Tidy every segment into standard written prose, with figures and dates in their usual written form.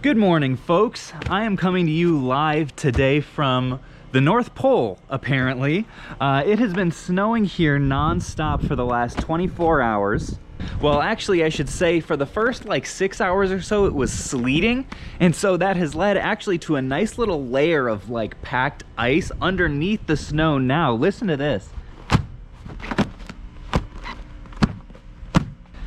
Good morning, folks. I am coming to you live today from the North Pole, apparently. It has been snowing here non-stop for the last 24 hours. Well, actually, I should say for the first like 6 hours or so, it was sleeting. And so that has led actually to a nice little layer of like packed ice underneath the snow now. Listen to this.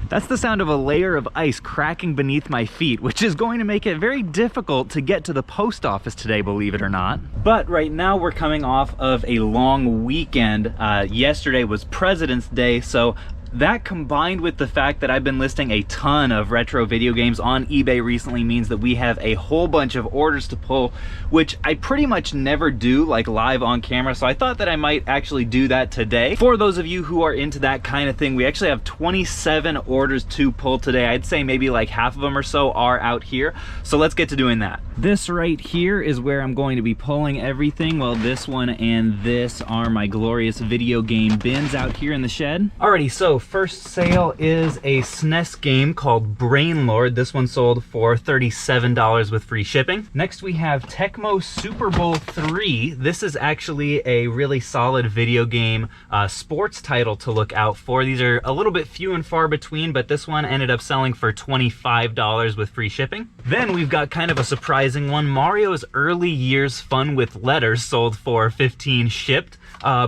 That's the sound of a layer of ice cracking beneath my feet, which is going to make it very difficult to get to the post office today, believe it or not. But right now we're coming off of a long weekend. Yesterday was President's Day, so that combined with the fact that I've been listing a ton of retro video games on eBay recently means that we have a whole bunch of orders to pull, which I pretty much never do like live on camera. So I thought that I might actually do that today. For those of you who are into that kind of thing, we actually have 27 orders to pull today. I'd say maybe like half of them or so are out here. So let's get to doing that. This right here is where I'm going to be pulling everything. Well, this one and this are my glorious video game bins out here in the shed. Alrighty, so first sale is a SNES game called Brainlord. This one sold for $37 with free shipping. Next we have Tecmo Super Bowl 3. This is actually a really solid video game sports title to look out for. These are a little bit few and far between, but this one ended up selling for $25 with free shipping. Then we've got kind of a surprising one. Mario's Early Years Fun with Letters sold for $15 shipped.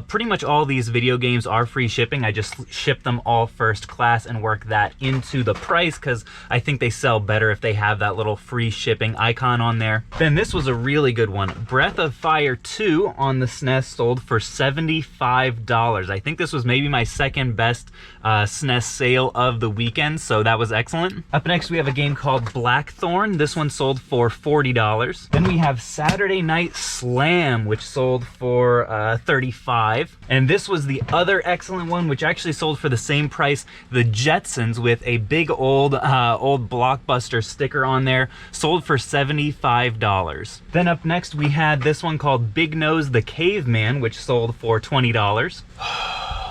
Pretty much all these video games are free shipping. I just ship them all first class and work that into the price because I think they sell better if they have that little free shipping icon on there. Then this was a really good one. Breath of Fire 2 on the SNES sold for $75. I think this was maybe my second best SNES sale of the weekend, so that was excellent. Up next we have a game called Blackthorn. This one sold for $40. Then we have Saturday Night Slam, which sold for $35. And this was the other excellent one, which actually sold for the same price. The Jetsons, with a big old Blockbuster sticker on there, sold for $75. Then up next we had this one called Big Nose the Caveman, which sold for $20.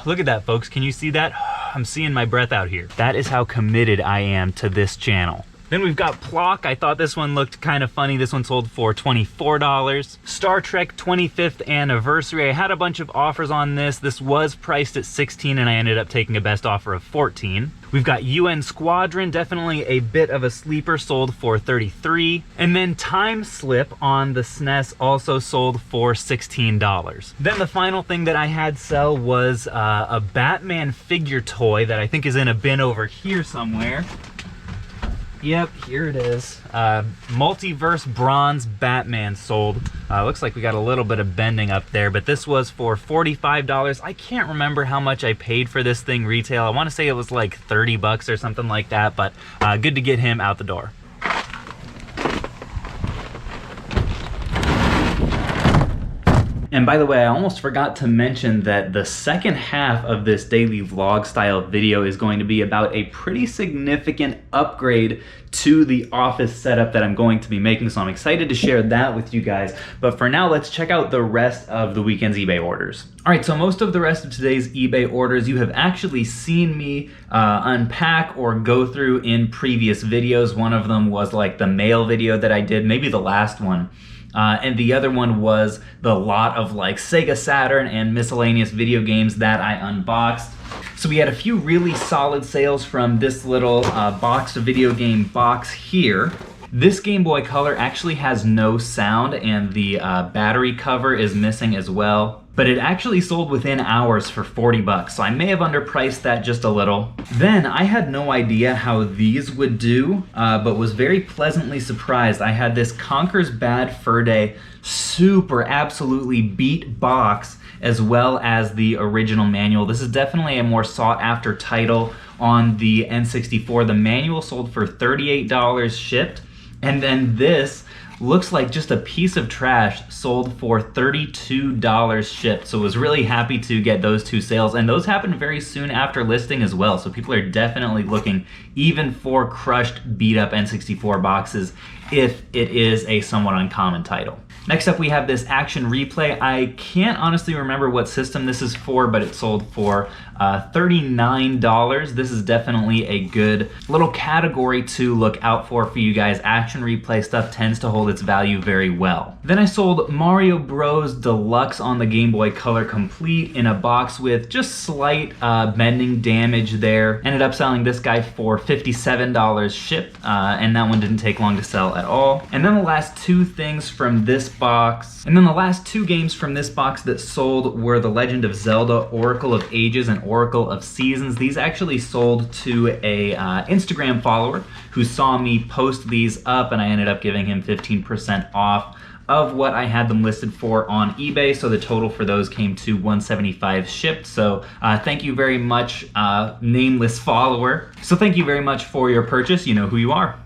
Look at that, folks. Can you see that? I'm seeing my breath out here. That is how committed I am to this channel. Then we've got Plock. I thought this one looked kind of funny. This one sold for $24. Star Trek 25th Anniversary. I had a bunch of offers on this. This was priced at $16 and I ended up taking a best offer of $14. We've got UN Squadron, definitely a bit of a sleeper, sold for $33. And then Time Slip on the SNES also sold for $16. Then the final thing that I had sell was a Batman figure toy that I think is in a bin over here somewhere. Yep, here it is. Multiverse Bronze Batman sold. Looks like we got a little bit of bending up there, but this was for $45. I can't remember how much I paid for this thing retail. I want to say it was like 30 bucks or something like that, but good to get him out the door. And by the way, I almost forgot to mention that the second half of this daily vlog style video is going to be about a pretty significant upgrade to the office setup that I'm going to be making. So I'm excited to share that with you guys. But for now, let's check out the rest of the weekend's eBay orders. All right, so most of the rest of today's eBay orders you have actually seen me unpack or go through in previous videos. One of them was like the mail video that I did, maybe the last one. And the other one was the lot of like Sega Saturn and miscellaneous video games that I unboxed. So we had a few really solid sales from this little boxed video game box here. This Game Boy Color actually has no sound and the battery cover is missing as well. But it actually sold within hours for 40 bucks, so I may have underpriced that just a little. Then I had no idea how these would do, but was very pleasantly surprised. I had this Conker's Bad Fur Day super absolutely beat box as well as the original manual. This is definitely a more sought after title on the N64. The manual sold for $38 shipped, and then this looks like just a piece of trash sold for $32 shipped. So was really happy to get those 2 sales, and those happened very soon after listing as well. So people are definitely looking even for crushed, beat up N64 boxes if it is a somewhat uncommon title. Next up, we have this Action Replay. I can't honestly remember what system this is for, but it sold for $39. This is definitely a good little category to look out for you guys. Action Replay stuff tends to hold its value very well. Then I sold Mario Bros. Deluxe on the Game Boy Color Complete in a box with just slight bending damage there. Ended up selling this guy for $57 shipped, and that one didn't take long to sell at all. And then the last 2 things from this box, and then the last 2 games from this box that sold were The Legend of Zelda, Oracle of Ages, and Oracle of Seasons. These actually sold to a Instagram follower who saw me post these up, and I ended up giving him 15% off of what I had them listed for on eBay. So the total for those came to $175 shipped. So thank you very much, nameless follower. So thank you very much for your purchase. You know who you are.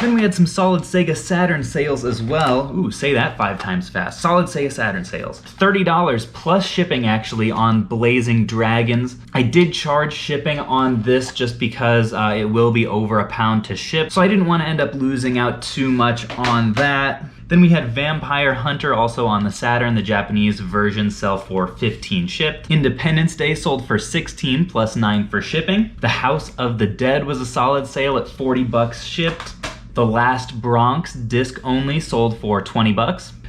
Then we had some solid Sega Saturn sales as well. Ooh, say that 5 times fast. Solid Sega Saturn sales. $30 plus shipping actually on Blazing Dragons. I did charge shipping on this just because it will be over £1 to ship, so I didn't want to end up losing out too much on that. Then we had Vampire Hunter also on the Saturn. The Japanese version sell for $15 shipped. Independence Day sold for $16 plus $9 for shipping. The House of the Dead was a solid sale at $40 shipped. The Last Bronx disc only sold for $20.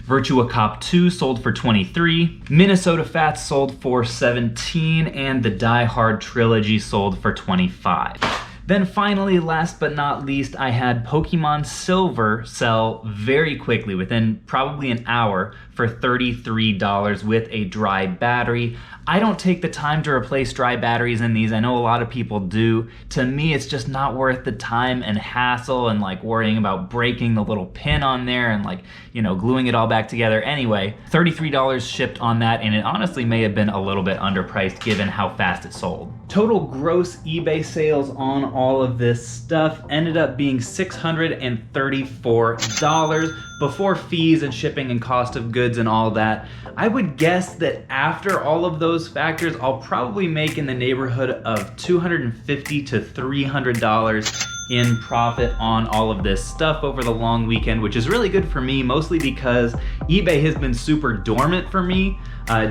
Virtua Cop 2 sold for $23. Minnesota Fats sold for $17, and the Die Hard trilogy sold for $25. Then finally, last but not least, I had Pokemon Silver sell very quickly, within probably an hour, for $33 with a dry battery. I don't take the time to replace dry batteries in these. I know a lot of people do. To me, it's just not worth the time and hassle and like worrying about breaking the little pin on there and like, you know, gluing it all back together. Anyway, $33 shipped on that, and it honestly may have been a little bit underpriced given how fast it sold. Total gross eBay sales on all of this stuff ended up being $634 before fees and shipping and cost of goods and all that. I would guess that after all of those factors, I'll probably make in the neighborhood of $250 to $300 in profit on all of this stuff over the long weekend, which is really good for me, mostly because eBay has been super dormant for me,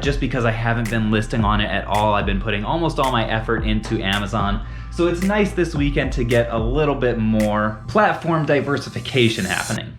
just because I haven't been listing on it at all. I've been putting almost all my effort into Amazon. So it's nice this weekend to get a little bit more platform diversification happening.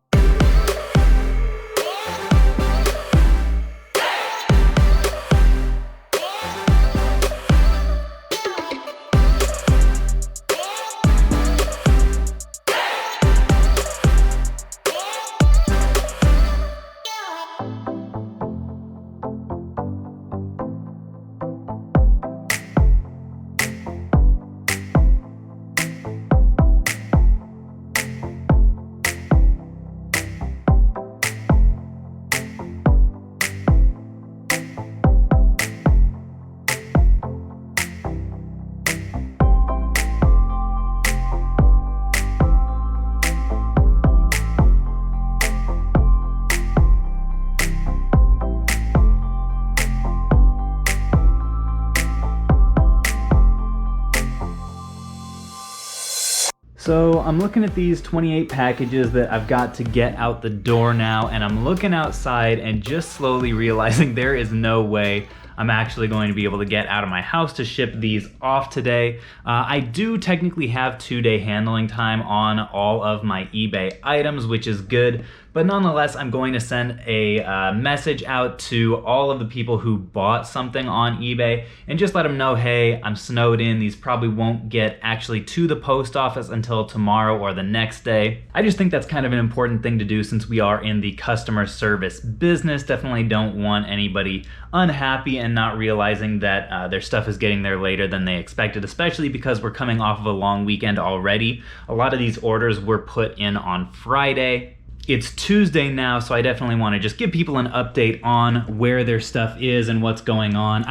So I'm looking at these 28 packages that I've got to get out the door now, and I'm looking outside and just slowly realizing there is no way I'm actually going to be able to get out of my house to ship these off today. I do technically have 2-day handling time on all of my eBay items, which is good. But nonetheless, I'm going to send a message out to all of the people who bought something on eBay and just let them know, hey, I'm snowed in. These probably won't get actually to the post office until tomorrow or the next day. I just think that's kind of an important thing to do since we are in the customer service business. Definitely don't want anybody unhappy and not realizing that their stuff is getting there later than they expected, especially because we're coming off of a long weekend already. A lot of these orders were put in on Friday. It's Tuesday now, so I definitely want to just give people an update on where their stuff is and what's going on.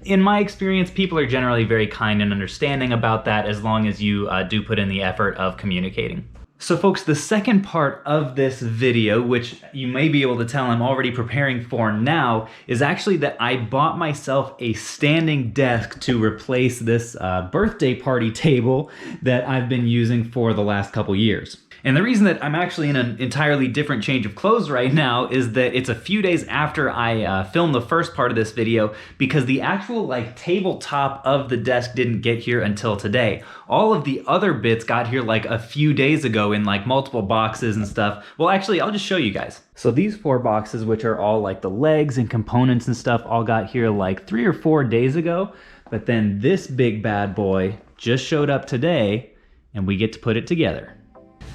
In my experience, people are generally very kind and understanding about that as long as you do put in the effort of communicating. So folks, the second part of this video, which you may be able to tell I'm already preparing for now, is actually that I bought myself a standing desk to replace this birthday party table that I've been using for the last couple years. And the reason that I'm actually in an entirely different change of clothes right now is that it's a few days after I filmed the first part of this video, because the actual tabletop of the desk didn't get here until today. All of the other bits got here like a few days ago in like multiple boxes and stuff. Well, actually, I'll just show you guys. So these 4 boxes, which are all like the legs and components and stuff, all got here like 3 or 4 days ago. But then this big bad boy just showed up today and we get to put it together.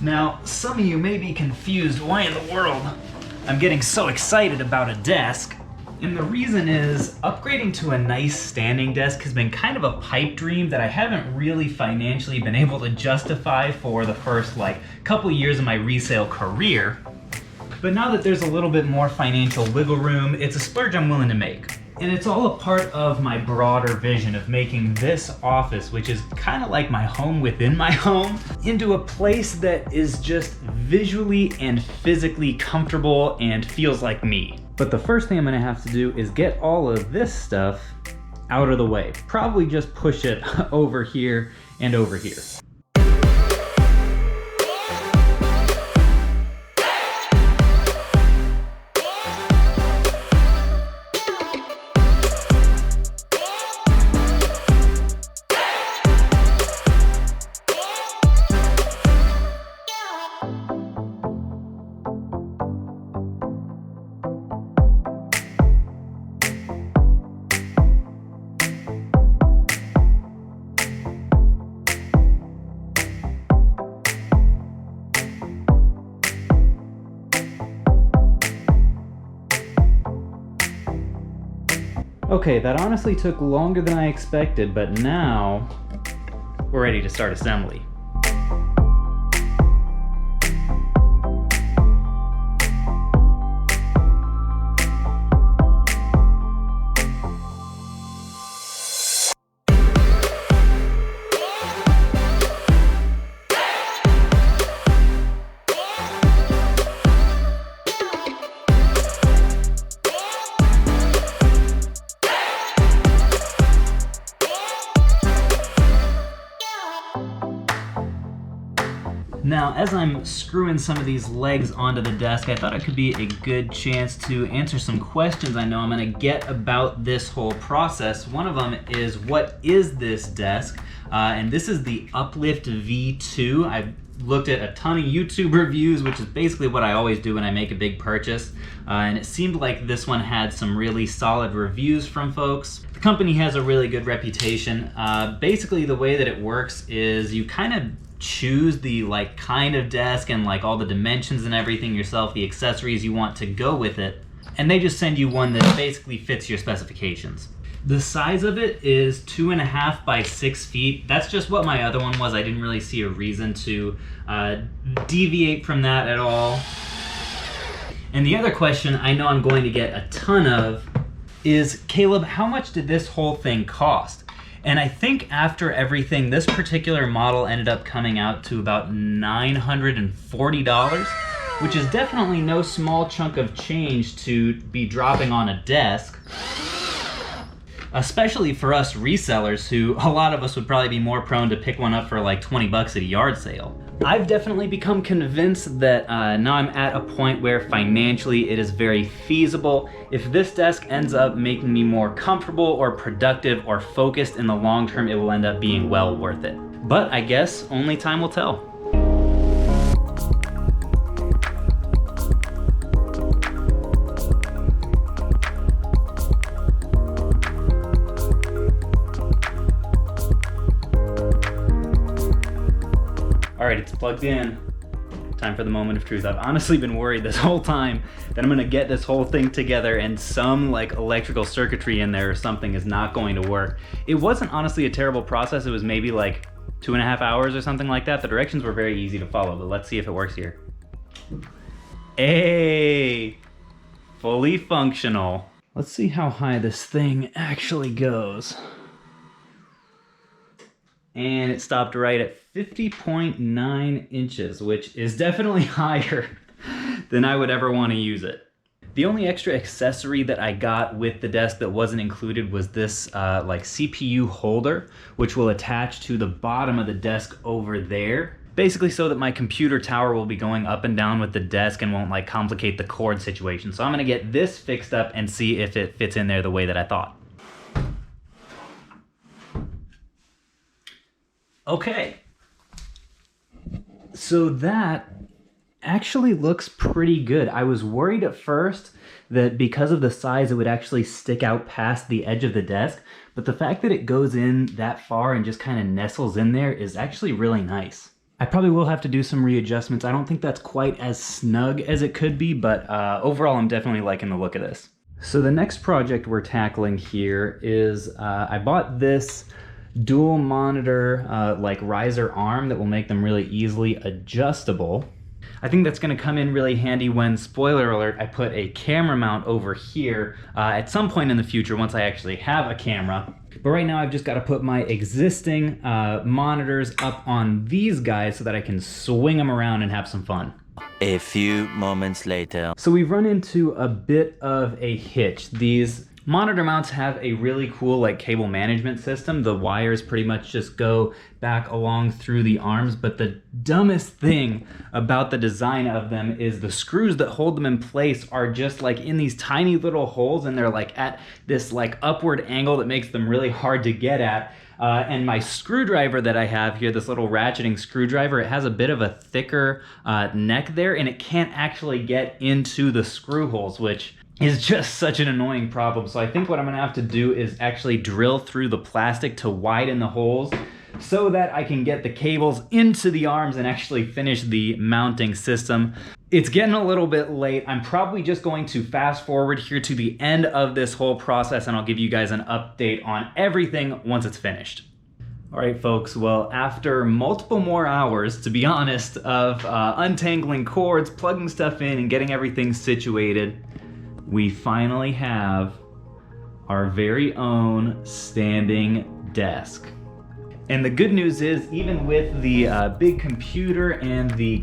Now, some of you may be confused why in the world I'm getting so excited about a desk. And the reason is upgrading to a nice standing desk has been kind of a pipe dream that I haven't really financially been able to justify for the first couple years of my resale career. But now that there's a little bit more financial wiggle room, it's a splurge I'm willing to make. And it's all a part of my broader vision of making this office, which is kind of like my home within my home, into a place that is just visually and physically comfortable and feels like me. But the first thing I'm gonna have to do is get all of this stuff out of the way. Probably just push it over here and over here. Okay, that honestly took longer than I expected, but now we're ready to start assembly. Now, as I'm screwing some of these legs onto the desk, I thought it could be a good chance to answer some questions I know I'm gonna get about this whole process. One of them is, what is this desk? And this is the Uplift V2. I've looked at a ton of YouTube reviews, which is basically what I always do when I make a big purchase. And it seemed like this one had some really solid reviews from folks. The company has a really good reputation. Basically, the way that it works is you kind of choose the kind of desk and all the dimensions and everything yourself, the accessories you want to go with it, and they just send you one that basically fits your specifications. The size of it is 2.5 by 6 feet. That's just what my other one was. I didn't really see a reason to deviate from that at all. And the other question I know I'm going to get a ton of is, Caleb, how much did this whole thing cost? And I think after everything, this particular model ended up coming out to about $940, which is definitely no small chunk of change to be dropping on a desk, especially for us resellers who, a lot of us would probably be more prone to pick one up for 20 bucks at a yard sale. I've definitely become convinced that now I'm at a point where financially it is very feasible. If this desk ends up making me more comfortable or productive or focused in the long term, it will end up being well worth it. But I guess only time will tell. All right, it's plugged in. Time for the moment of truth. I've honestly been worried this whole time that I'm gonna get this whole thing together and some electrical circuitry in there or something is not going to work. It wasn't honestly a terrible process. It was maybe 2.5 hours or something like that. The directions were very easy to follow, but let's see if it works here. Hey, fully functional. Let's see how high this thing actually goes. And it stopped right at 50.9 inches, which is definitely higher than I would ever want to use it. The only extra accessory that I got with the desk that wasn't included was this like CPU holder, which will attach to the bottom of the desk over there. Basically so that my computer tower will be going up and down with the desk and won't like complicate the cord situation. So I'm gonna get this fixed up and see if it fits in there the way that I thought. Okay. So that actually looks pretty good. I was worried at first that because of the size it would actually stick out past the edge of the desk, but the fact that it goes in that far and just kind of nestles in there is actually really nice. I probably will have to do some readjustments. I don't think that's quite as snug as it could be, but overall I'm definitely liking the look of this. So the next project we're tackling here is I bought this dual monitor like riser arm that will make them really easily adjustable. I think that's going to come in really handy when, spoiler alert, I put a camera mount over here at some point in the future once I actually have a camera. But right now I've just got to put my existing monitors up on these guys so that I can swing them around and have some fun. A few moments later. So we've run into a bit of a hitch. These monitor mounts have a really cool like cable management system. The wires pretty much just go back along through the arms, but the dumbest thing about the design of them is the screws that hold them in place are just like in these tiny little holes, and they're like at this like upward angle that makes them really hard to get at. And my screwdriver that I have here, this little ratcheting screwdriver, it has a bit of a thicker neck there, and it can't actually get into the screw holes, which is just such an annoying problem. So I think what I'm gonna have to do is actually drill through the plastic to widen the holes so that I can get the cables into the arms and actually finish the mounting system. It's getting a little bit late. I'm probably just going to fast forward here to the end of this whole process, and I'll give you guys an update on everything once it's finished. All right, folks, well, after multiple more hours, to be honest, of untangling cords, plugging stuff in, and getting everything situated, we finally have our very own standing desk. And the good news is, even with the big computer and the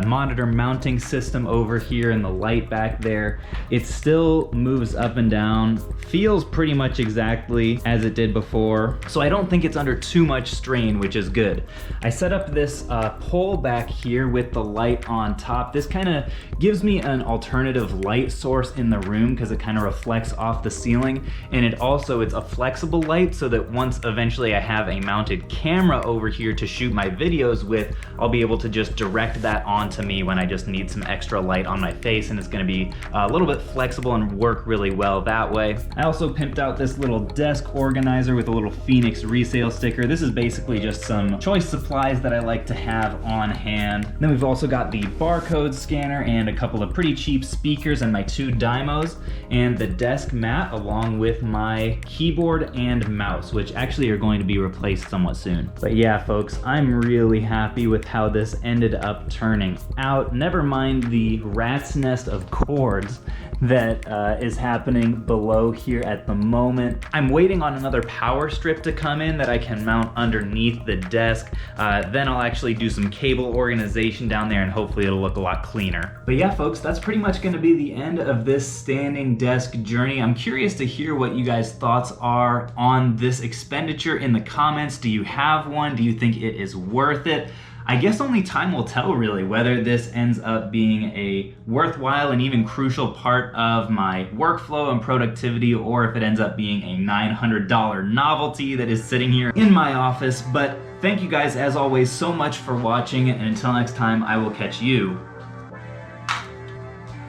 monitor mounting system over here and the light back there, it still moves up and down, feels pretty much exactly as it did before. So I don't think it's under too much strain, which is good. I set up this pole back here with the light on top. This kind of gives me an alternative light source in the room because it kind of reflects off the ceiling. And it's a flexible light so that once eventually I have a mounted camera over here to shoot my videos with, I'll be able to just direct that onto me when I just need some extra light on my face, and it's going to be a little bit flexible and work really well that way. I also pimped out this little desk organizer with a little Phoenix resale sticker. This is basically just some choice supplies that I like to have on hand. Then we've also got the barcode scanner and a couple of pretty cheap speakers and my 2 dymos and the desk mat along with my keyboard and mouse, which actually are going to be replaced somewhat soon. But yeah, folks, I'm really happy with how this ended up turning out. Never mind the rat's nest of cords that is happening below here at the moment. I'm waiting on another power strip to come in that I can mount underneath the desk. Then I'll actually do some cable organization down there and hopefully it'll look a lot cleaner. But yeah, folks, that's pretty much gonna be the end of this standing desk journey. I'm curious to hear what you guys' thoughts are on this expenditure in the comments. Do you have one? Do you think it is worth it? I guess only time will tell really whether this ends up being a worthwhile and even crucial part of my workflow and productivity, or if it ends up being a $900 novelty that is sitting here in my office. But thank you guys as always so much for watching, and until next time, I will catch you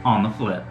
on the flip.